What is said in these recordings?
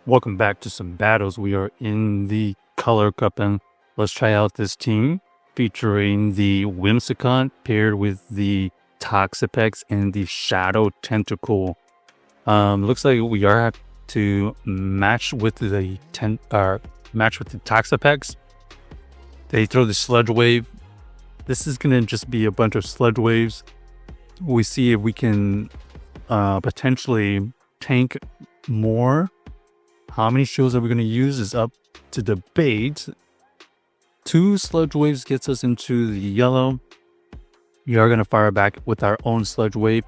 Welcome back to some battles. We are in the Color Cup, and let's try out this team featuring the Whimsicott paired with the Toxapex and the Shadow Tentacruel. Looks like we are have to match with the Toxapex. They throw the Sludge Wave. This is gonna just be a bunch of Sludge Waves. We see if we can potentially tank more. How many shields are we going to use is up to debate. 2 Sludge Waves gets us into the yellow. We are going to fire back with our own Sludge Wave.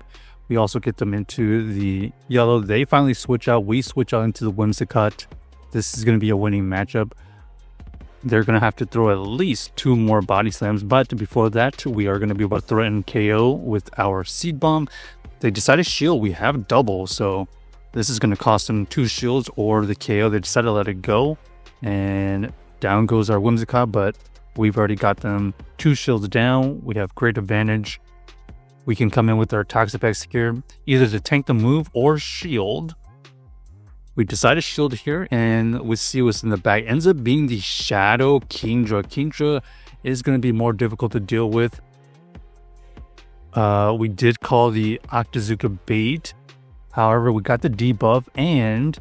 We also get them into the yellow. They finally switch out. We switch out into the Whimsicott. This is going to be a winning matchup. They're going to have to throw at least 2 more body slams. But before that, we are going to be able to threaten KO with our Seed Bomb. They decided shield. We have double, so this is going to cost them 2 shields or the KO. They decided to let it go, and down goes our Whimsicott, but we've already got them 2 shields down. We have great advantage. We can come in with our Toxapex here, either to tank the move or shield. We decided shield here, and we see what's in the bag. Ends up being the Shadow Kingdra. Kingdra is going to be more difficult to deal with. We did call the Octazooka bait. However, we got the debuff, and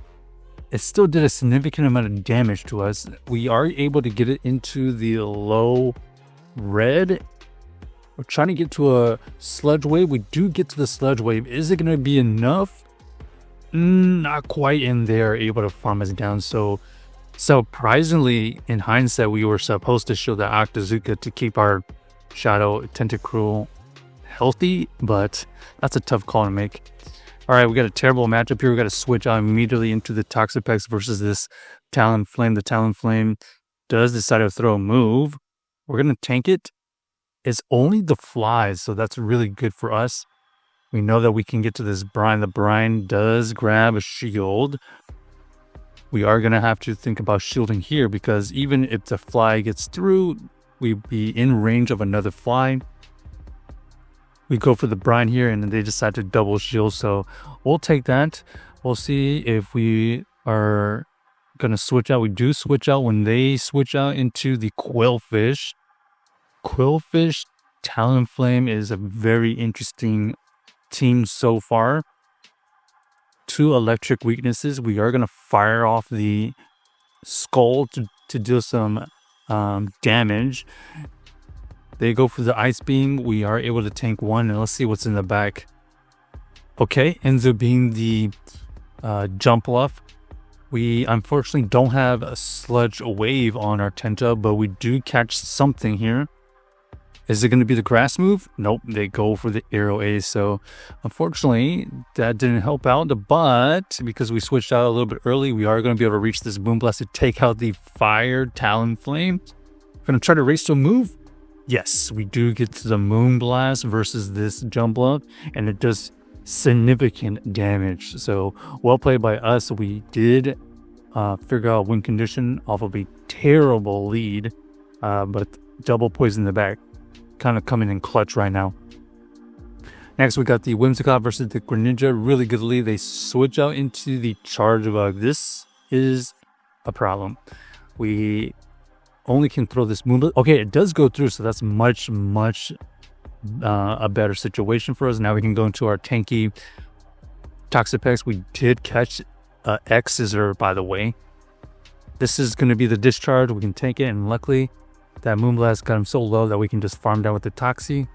it still did a significant amount of damage to us. We are able to get it into the low red. We're trying to get to a Sludge Wave. We do get to the Sludge Wave. Is it going to be enough? Not quite in there, able to farm us down. So surprisingly, in hindsight, we were supposed to show the Octazooka to keep our Shadow Tentacruel healthy, but that's a tough call to make. All right, we got a terrible matchup here. We got to switch out immediately into the Toxapex versus this Talonflame. The Talonflame does decide to throw a move. We're going to tank it. It's only the flies, so that's really good for us. We know that we can get to this brine. The brine does grab a shield. We are going to have to think about shielding here, because even if the fly gets through, we'd be in range of another fly. We go for the brine here, and then they decide to double shield, so we'll take that. We'll see if we are going to switch out. We do switch out when they switch out into the Quillfish. Quillfish Talonflame is a very interesting team so far. 2 electric weaknesses. We are going to fire off the skull to do some damage. They go for the Ice Beam. We are able to tank 1, and let's see what's in the back. Okay, ends up being the Jump Bluff. We unfortunately don't have a Sludge Wave on our Tenta, but we do catch something here. Is it going to be the grass move? Nope, they go for the Arrow A. So unfortunately, that didn't help out. But because we switched out a little bit early, we are going to be able to reach this Moonblast to take out the Fire Talonflame. Going to try to race to a move. Yes, we do get to the Moonblast versus this Jump Bluff, and it does significant damage. So well played by us. We did figure out win condition off of a terrible lead, but double poison in the back. Kind of coming in clutch right now. Next, we got the Whimsicott versus the Greninja. Really good lead. They switch out into the Charge Bug. This is a problem. We only can throw this Moonblast. Okay, it does go through, so that's much a better situation for us. Now we can go into our tanky Toxapex. We did catch X Scissor, by the way. This is going to be the discharge. We can tank it, and luckily that Moonblast got him so low that we can just farm down with the Toxie.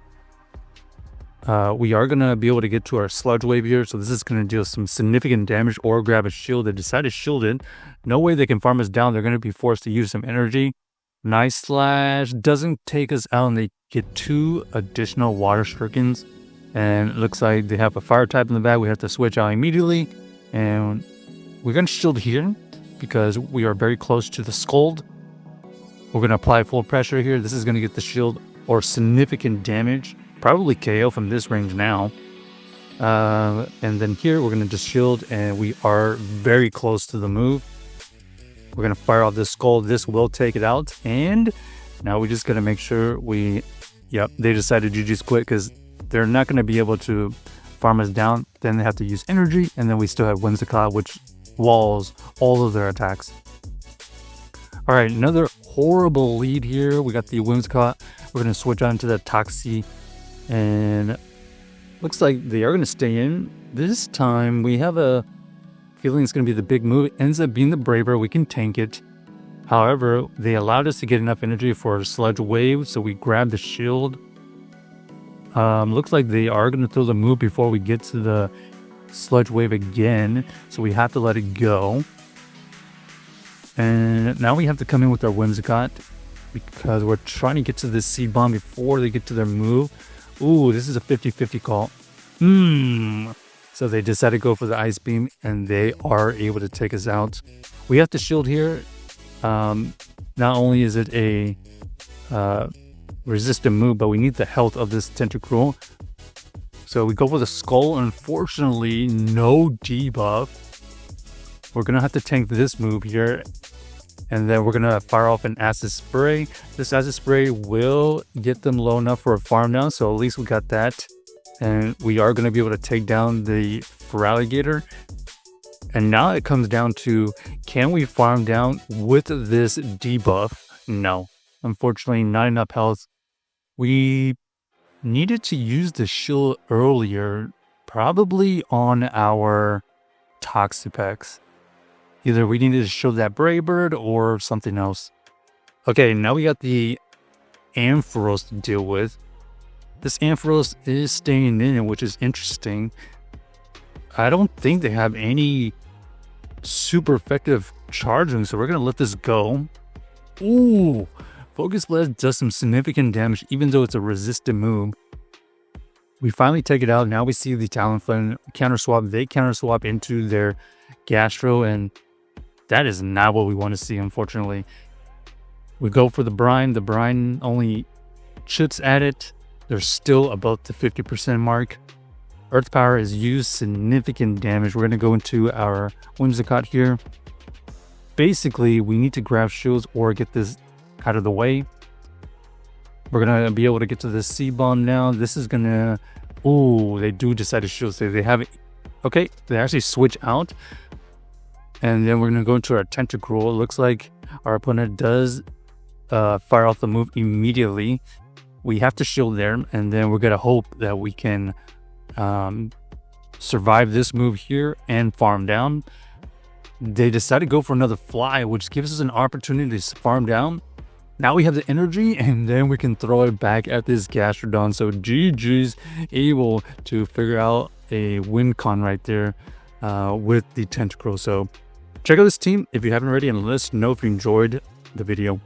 We are going to be able to get to our Sludge Wave here, so this is going to deal some significant damage or grab a shield. They decided to shield it. No way they can farm us down. They're going to be forced to use some energy. Nice Slash doesn't take us out, and they get 2 additional Water Shurikens. And it looks like they have a Fire type in the back. We have to switch out immediately. And we're going to shield here because we are very close to the Scald. We're going to apply full pressure here. This is going to get the shield or significant damage. Probably KO from this range now. And then here we're going to just shield, and we are very close to the move. We're going to fire off this skull. This will take it out. And now we just got to make sure we... Yep, they decided to just quit because they're not going to be able to farm us down. Then they have to use energy. And then we still have Whimsicott, which walls all of their attacks. All right, another horrible lead here. We got the Whimsicott. We're going to switch on to the Toxie. And looks like they are going to stay in. This time we have a feeling it's going to be the big move. It ends up being the Braver. We can tank it. However, they allowed us to get enough energy for a Sludge Wave, so we grabbed the shield. Looks like they are going to throw the move before we get to the Sludge Wave again, so we have to let it go. And now we have to come in with our Whimsicott because we're trying to get to this Seed Bomb before they get to their move. Ooh, this is a 50-50 call. So they decided to go for the Ice Beam, and they are able to take us out. We have to shield here. Not only is it a resistant move, but we need the health of this Tentacruel. So we go for the Skull. Unfortunately, no debuff. We're going to have to tank this move here. And then we're going to fire off an Acid Spray. This Acid Spray will get them low enough for a farm down. So at least we got that. And we are going to be able to take down the Feraligatr. And now it comes down to, can we farm down with this debuff? No. Unfortunately, not enough health. We needed to use the shield earlier, probably on our Toxapex. Either we needed to show that Braybird or something else. Okay, now we got the Ampharos to deal with. This Ampharos is staying in, which is interesting. I don't think they have any super effective charging, so we're going to let this go. Ooh, Focus Blast does some significant damage, even though it's a resistant move. We finally take it out. Now we see the Talonflame counter swap. They counter swap into their Gastro, and that is not what we want to see, unfortunately. We go for the Brine. The Brine only chips at it. They're still above the 50% mark. Earth Power is used, significant damage. We're going to go into our Whimsicott here. Basically, we need to grab shields or get this out of the way. We're going to be able to get to the Seed Bomb now. This is going to... Ooh, they do decide to shield save. They have it. Okay, they actually switch out. And then we're going to go into our Tentacruel. It looks like our opponent does fire off the move immediately. We have to shield there, and then we're going to hope that we can survive this move here and farm down. They decide to go for another Fly, which gives us an opportunity to farm down. Now we have the energy, and then we can throw it back at this Gastrodon. So GG's able to figure out a win con right there with the Tentacruel. So check out this team if you haven't already, and let us know if you enjoyed the video.